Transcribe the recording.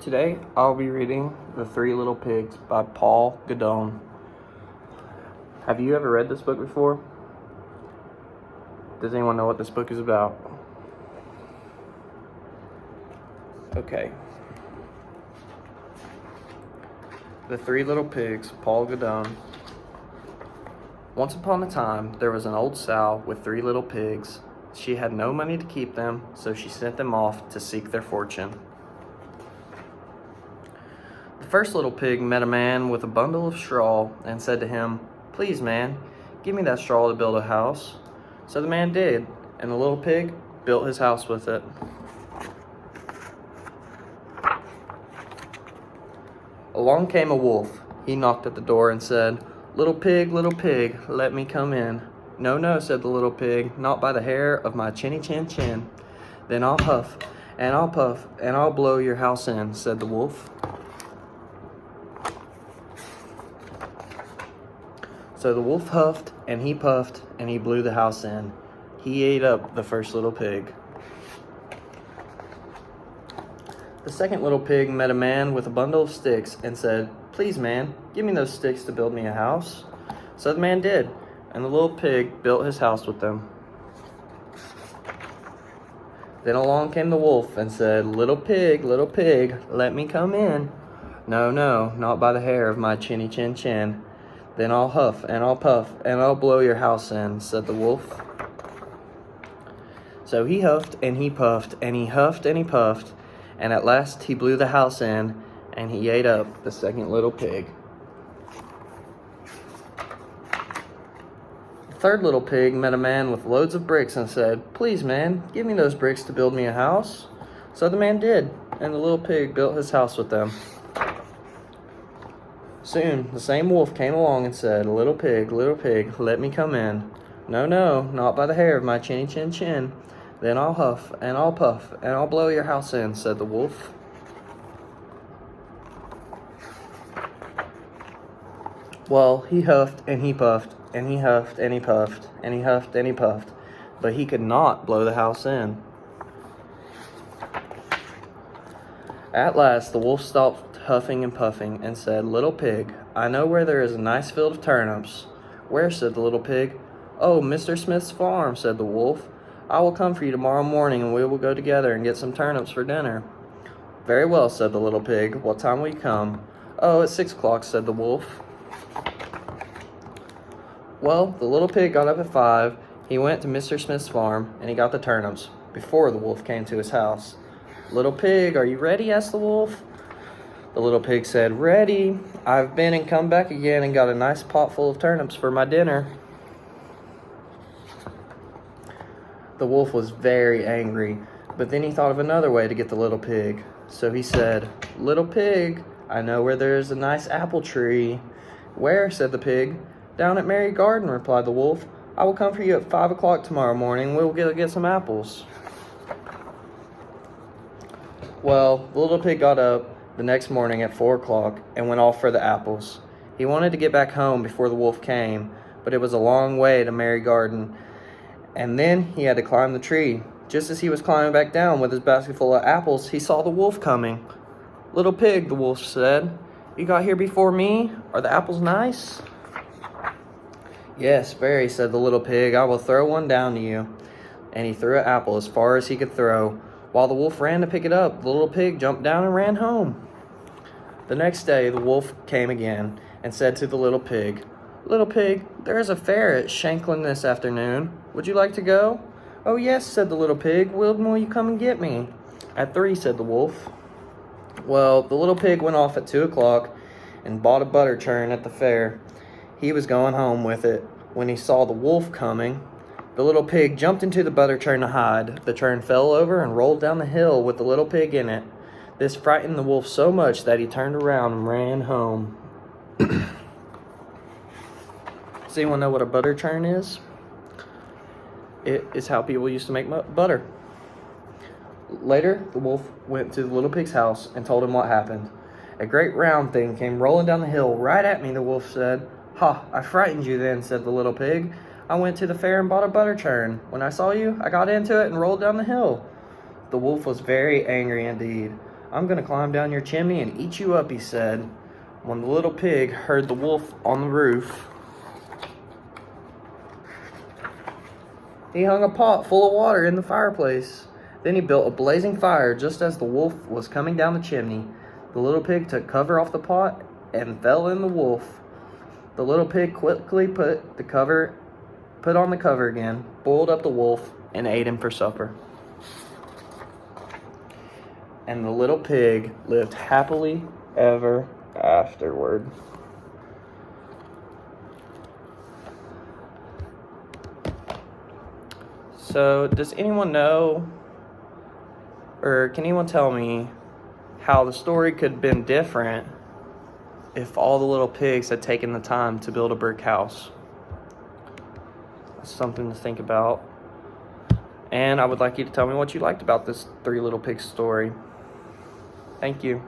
Today, I'll be reading The Three Little Pigs by Paul Godon. Have you ever read this book before? Does anyone know what this book is about? Okay. The Three Little Pigs, Paul Godon. Once upon a time, there was an old sow with 3 little pigs. She had no money to keep them, so she sent them off to seek their fortune. The first little pig met a man with a bundle of straw and said to him, "Please, man, give me that straw to build a house." So the man did, and the little pig built his house with it. Along came a wolf. He knocked at the door and said, little pig, let me come in." "No, no," said the little pig, "not by the hair of my chinny chin chin." "Then I'll huff, and I'll puff, and I'll blow your house in," said the wolf. So the wolf huffed, and he puffed, and he blew the house in. He ate up the first little pig. The second little pig met a man with a bundle of sticks and said, "Please, man, give me those sticks to build me a house." So the man did, and the little pig built his house with them. Then along came the wolf and said, little pig, let me come in." "No, no, not by the hair of my chinny chin chin." "Then I'll huff, and I'll puff, and I'll blow your house in," said the wolf. So he huffed, and he puffed, and he huffed, and he puffed, and at last he blew the house in, and he ate up the second little pig. The third little pig met a man with loads of bricks and said, "Please, man, give me those bricks to build me a house." So the man did, and the little pig built his house with them. Soon the same wolf came along and said, little pig, let me come in." "No, no, not by the hair of my chinny chin chin." "Then I'll huff, and I'll puff, and I'll blow your house in," said the wolf. Well, he huffed, and he puffed, and he huffed, and he puffed, and he huffed, and he puffed, but he could not blow the house in. At last the wolf stopped huffing and puffing and said, little pig, I know where there is a nice field of turnips." "Where?" said the little pig. "Oh, Mr. Smith's farm," said the wolf. "I will come for you tomorrow morning, and we will go together and get some turnips for dinner." "Very well," said the little pig. "What time will you come?" "Oh, at 6 o'clock," said the wolf. Well, the little pig got up at 5. He went to Mr. Smith's farm, and he got the turnips before the wolf came to his house. "Little pig, are you ready?" asked the wolf. The little pig said, "Ready. I've been and come back again and got a nice pot full of turnips for my dinner." The wolf was very angry, but then he thought of another way to get the little pig. So he said, little pig, I know where there is a nice apple tree." "Where?" said the pig. "Down at Mary Garden," replied the wolf. "I will come for you at 5 o'clock tomorrow morning. We will get some apples." Well, the little pig got up the next morning at 4 o'clock and went off for the apples. He wanted to get back home before the wolf came, but it was a long way to Mary Garden, and then he had to climb the tree. Just as he was climbing back down with his basket full of apples, he saw the wolf coming. "Little pig," the wolf said, "you got here before me? Are the apples nice?" "Yes, very," said the little pig. "I will throw one down to you." And he threw an apple as far as he could throw. While the wolf ran to pick it up, the little pig jumped down and ran home. The next day, the wolf came again and said to the little pig, "Little pig, there is a fair at Shanklin this afternoon. Would you like to go?" "Oh, yes," said the little pig. "When will you come and get me?" "At 3, said the wolf. Well, the little pig went off at 2 o'clock and bought a butter churn at the fair. He was going home with it when he saw the wolf coming. The little pig jumped into the butter churn to hide. The churn fell over and rolled down the hill with the little pig in it. This frightened the wolf so much that he turned around and ran home. Does anyone know what a butter churn is? It is how people used to make butter. Later, the wolf went to the little pig's house and told him what happened. "A great round thing came rolling down the hill right at me," the wolf said. "Ha, I frightened you then," said the little pig. "I went to the fair and bought a butter churn. When I saw you, I got into it and rolled down the hill." The wolf was very angry indeed. I'm gonna climb down your chimney and eat you up," he said. When the little pig heard the wolf on the roof, he hung a pot full of water in the fireplace. Then he built a blazing fire just as the wolf was coming down the chimney. The little pig took cover off the pot and fell in the wolf. The little pig quickly put on the cover again, boiled up the wolf, and ate him for supper. And the little pig lived happily ever afterward. So, does anyone know, or can anyone tell me how the story could have been different if all the little pigs had taken the time to build a brick house? That's something to think about. And I would like you to tell me what you liked about this Three Little Pigs story. Thank you.